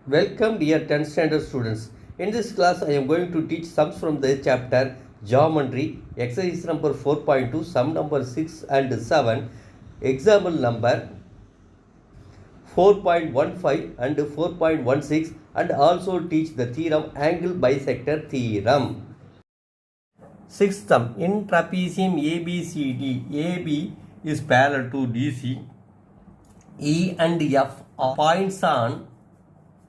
Welcome dear 10th standard students. In this class I am going to teach sums from the chapter Geometry, exercise number 4.2, sum number 6 and 7, example number 4.15 and 4.16, and also teach the theorem angle bisector theorem. Sixth sum, in trapezium ABCD, AB is parallel to DC, E and F are points on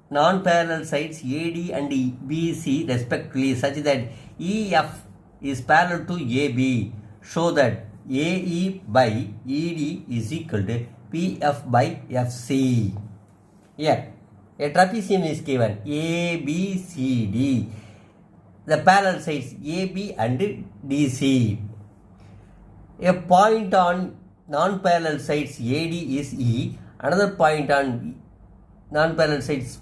non-parallel sides AD and BC respectively, such that EF is parallel to AB. Show that AE by ED is equal to PF by FC. Here, a trapezium is given ABCD. The parallel sides AB and DC. A point on non-parallel sides AD is E. Another point on non-parallel sides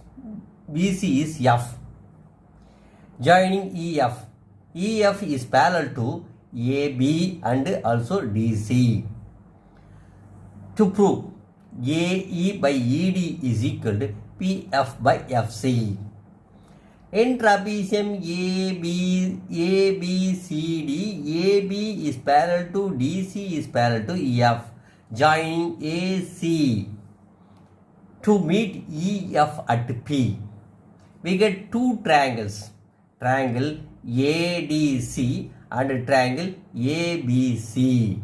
BC is F. Joining EF. EF is parallel to AB and also DC. To prove AE by ED is equal to PF by FC. In trapezium ABCD, AB is parallel to DC is parallel to EF. Joining AC. To meet EF at P, we get two triangles, triangle ADC and triangle ABC.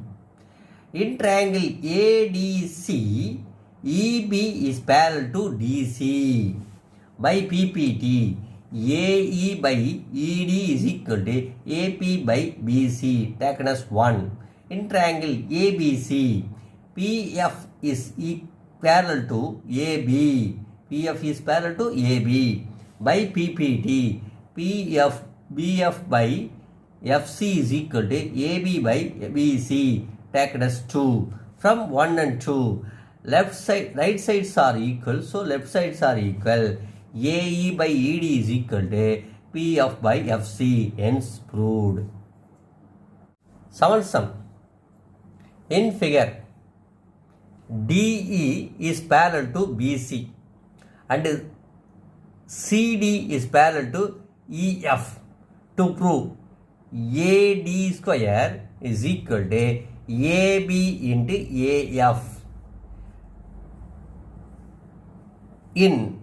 In triangle ADC, EB is parallel to DC. By PPT, AE by ED is equal to AP by BC, taken as 1. In triangle ABC, PF is parallel to AB. PF is parallel to AB. By PPT, BF by FC is equal to AB by BC, taken as 2. From 1 and 2, right sides are equal, so left sides are equal. AE by ED is equal to PF by FC, hence proved. Seventh sum. In figure, DE is parallel to BC and CD is parallel to EF. To prove AD square is equal to AB into AF. In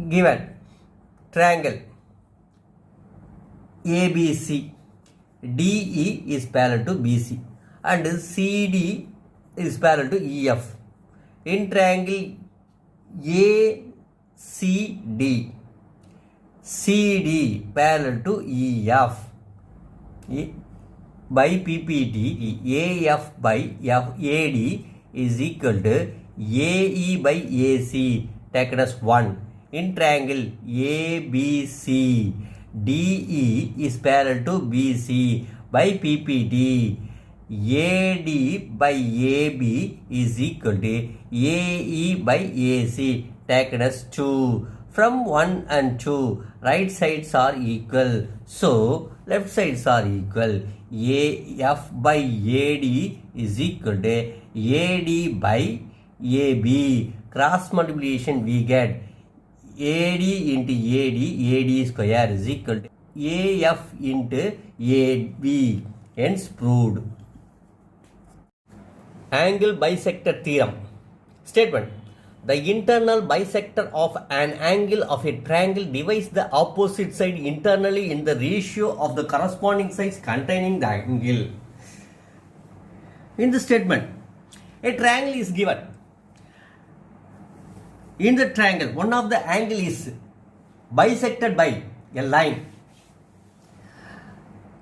given triangle ABC, DE is parallel to BC and CD is parallel to EF. In triangle ACD, CD parallel to EF. By PPT, AF by AD is equal to AE by AC, taken as 1. In triangle ABC, DE is parallel to BC. By PPT, AD by AB is equal to AE by AC, taken as 2. From 1 and 2, right sides are equal, so left sides are equal. AF by AD is equal to AD by AB. Cross multiplication we get AD into AD square is equal to AF into AB, hence proved. Angle bisector theorem. Statement. The internal bisector of an angle of a triangle divides the opposite side internally in the ratio of the corresponding sides containing the angle. In the statement, a triangle is given. In the triangle, one of the angle is bisected by a line.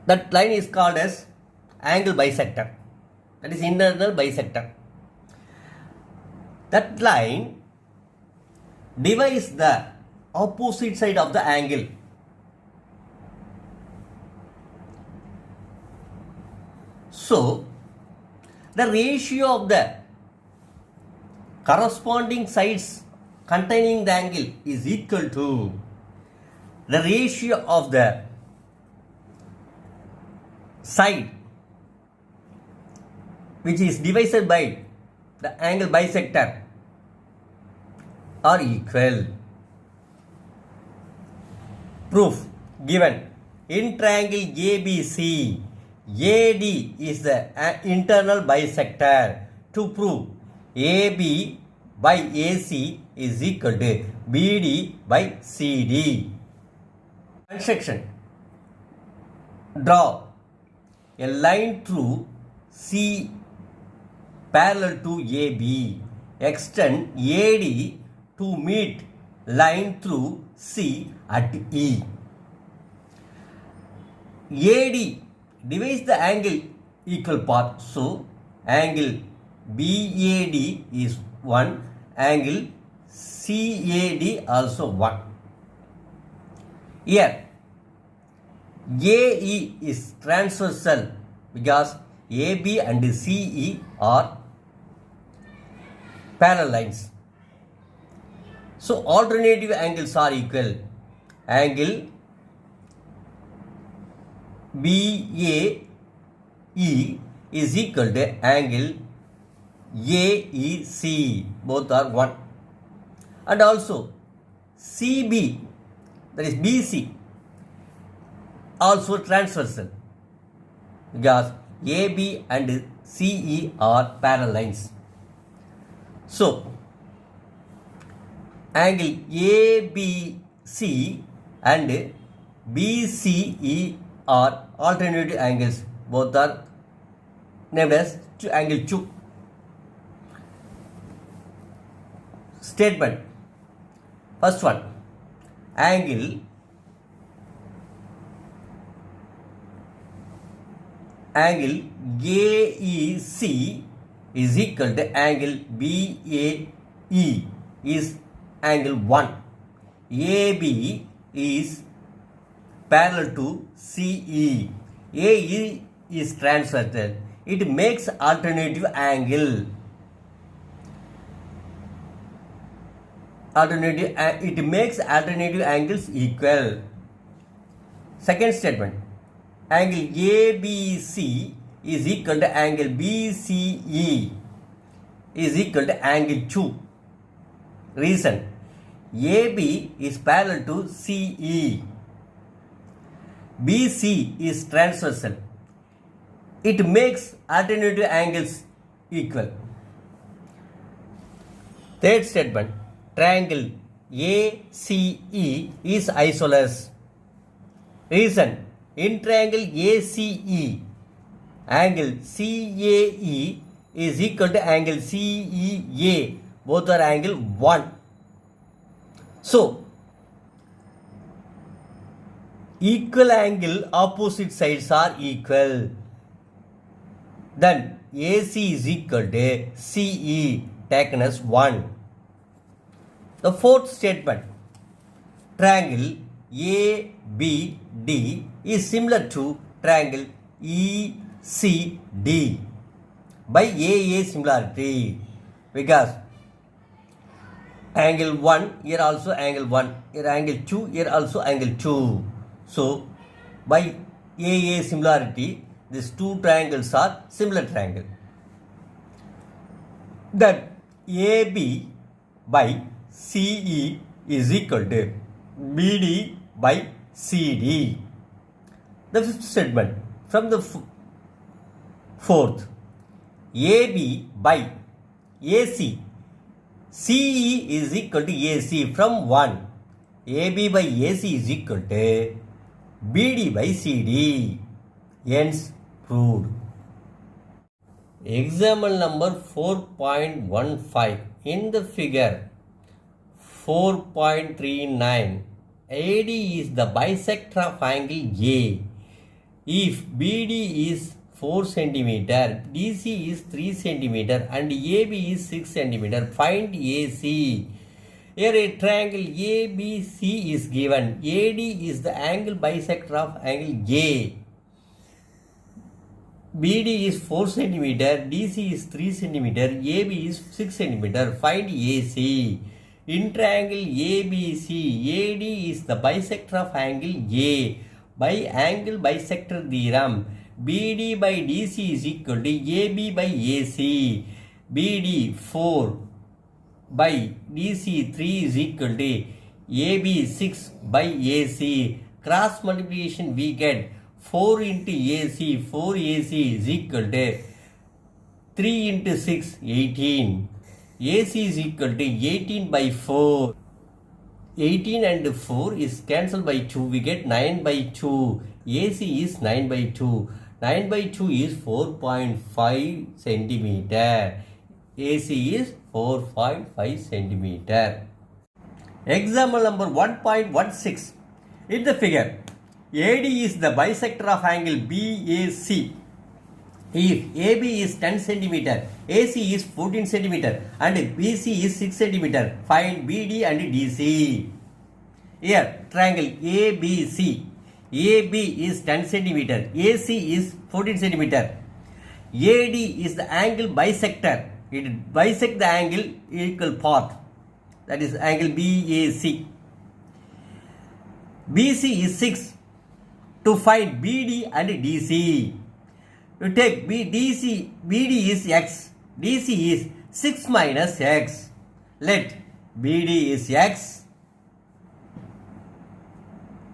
That line is called as angle bisector. That is internal bisector. That line divides the opposite side of the angle. So, the ratio of the corresponding sides containing the angle is equal to the ratio of the side which is divided by the angle bisector are equal. Proof given. In triangle ABC, AD is the internal bisector. To prove, AB by AC is equal to BD by CD. Construction. Draw a line through C parallel to AB. Extend AD to meet line through C at E. AD divides the angle equal part. So, angle BAD is 1, angle CAD also 1. Here, AE is transversal because AB and CE are parallel lines. So, alternative angles are equal. Angle BAE is equal to angle AEC. Both are 1. And also CB, that is BC, also transversal because AB and CE are parallel lines. So, angle ABC and BCE are alternative angles. Both are named as angle 2. Statement. First one, angle AEC is equal to angle BAE is angle 1. AB is parallel to CE. AE is transversal. It makes alternative angle. It makes alternative angles equal. Second statement, angle ABC is equal to angle BCE is equal to angle 2. Reason, AB is parallel to CE. BC is transversal. It makes alternative angles equal. Third statement, triangle ACE is isosceles. Reason, in triangle ACE, angle CAE is equal to angle CEA. Both are angle 1. So, equal angle opposite sides are equal. Then AC is equal to CE taken as 1. The fourth statement, triangle ABD is similar to triangle ECD by AA similarity because angle 1 here also angle 1, here angle 2, here also angle 2. So, by AA similarity, these two triangles are similar triangle. Then AB by CE is equal to BD by CD. The fifth statement from the fourth, AB by AC, CE is equal to AC from 1. AB by AC is equal to BD by CD. Hence proved. Example number 4.15. In the figure 4.39, AD is the bisector of angle A. If BD is 4 cm, DC is 3 cm and AB is 6 cm, find AC. Here a triangle ABC is given. AD is the angle bisector of angle A. BD is 4 cm, DC is 3 cm, AB is 6 cm. Find AC. In triangle ABC, AD is the bisector of angle A. By angle bisector theorem, BD by DC is equal to AB by AC. BD 4 by DC 3 is equal to AB 6 by AC. Cross multiplication we get 4 into AC. 4 AC is equal to 3 into 6, 18. AC is equal to 18 by 4. 18 and 4 is cancelled by 2. We get 9 by 2. AC is 9 by 2. 9 by 2 is 4.5 centimeter. AC is 4.5 centimeter. Example number 1.16. In the figure, AD is the bisector of angle BAC. If AB is 10 cm, AC is 14 cm and BC is 6 cm, find BD and DC. Here, triangle ABC. AB is 10 cm, AC is 14 cm. AD is the angle bisector. It bisects the angle equal part. That is angle BAC. BC is 6. To find BD and DC. You take BD is X, DC is 6 minus X. Let BD is X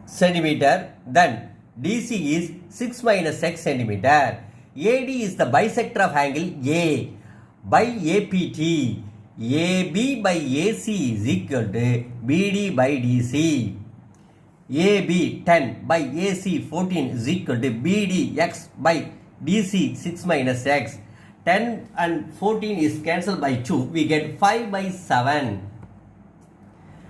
centimeter, then DC is 6 minus X centimeter. AD is the bisector of angle A by APT. AB by AC is equal to BD by DC. AB 10 by AC 14 is equal to BD X by DC 6 minus X. 10 and 14 is cancelled by 2. We get 5 by 7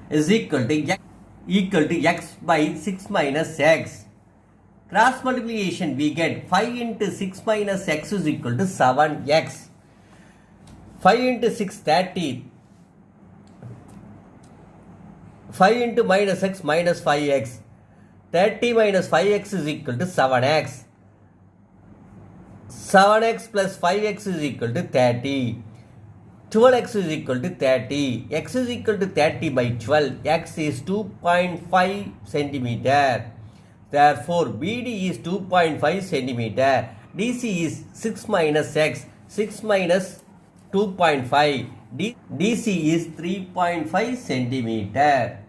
is equal to X by 6 minus X. Cross multiplication we get 5 into 6 minus X is equal to 7X. 5 into 6 30. 5 into minus X minus 5X. 30 minus 5X is equal to 7X. 7x plus 5x is equal to 30. 12x is equal to 30. X is equal to 30 by 12. X is 2.5 centimeter. Therefore, BD is 2.5 centimeter. DC is 6 minus X. 6 minus 2.5. DC is 3.5 centimeter.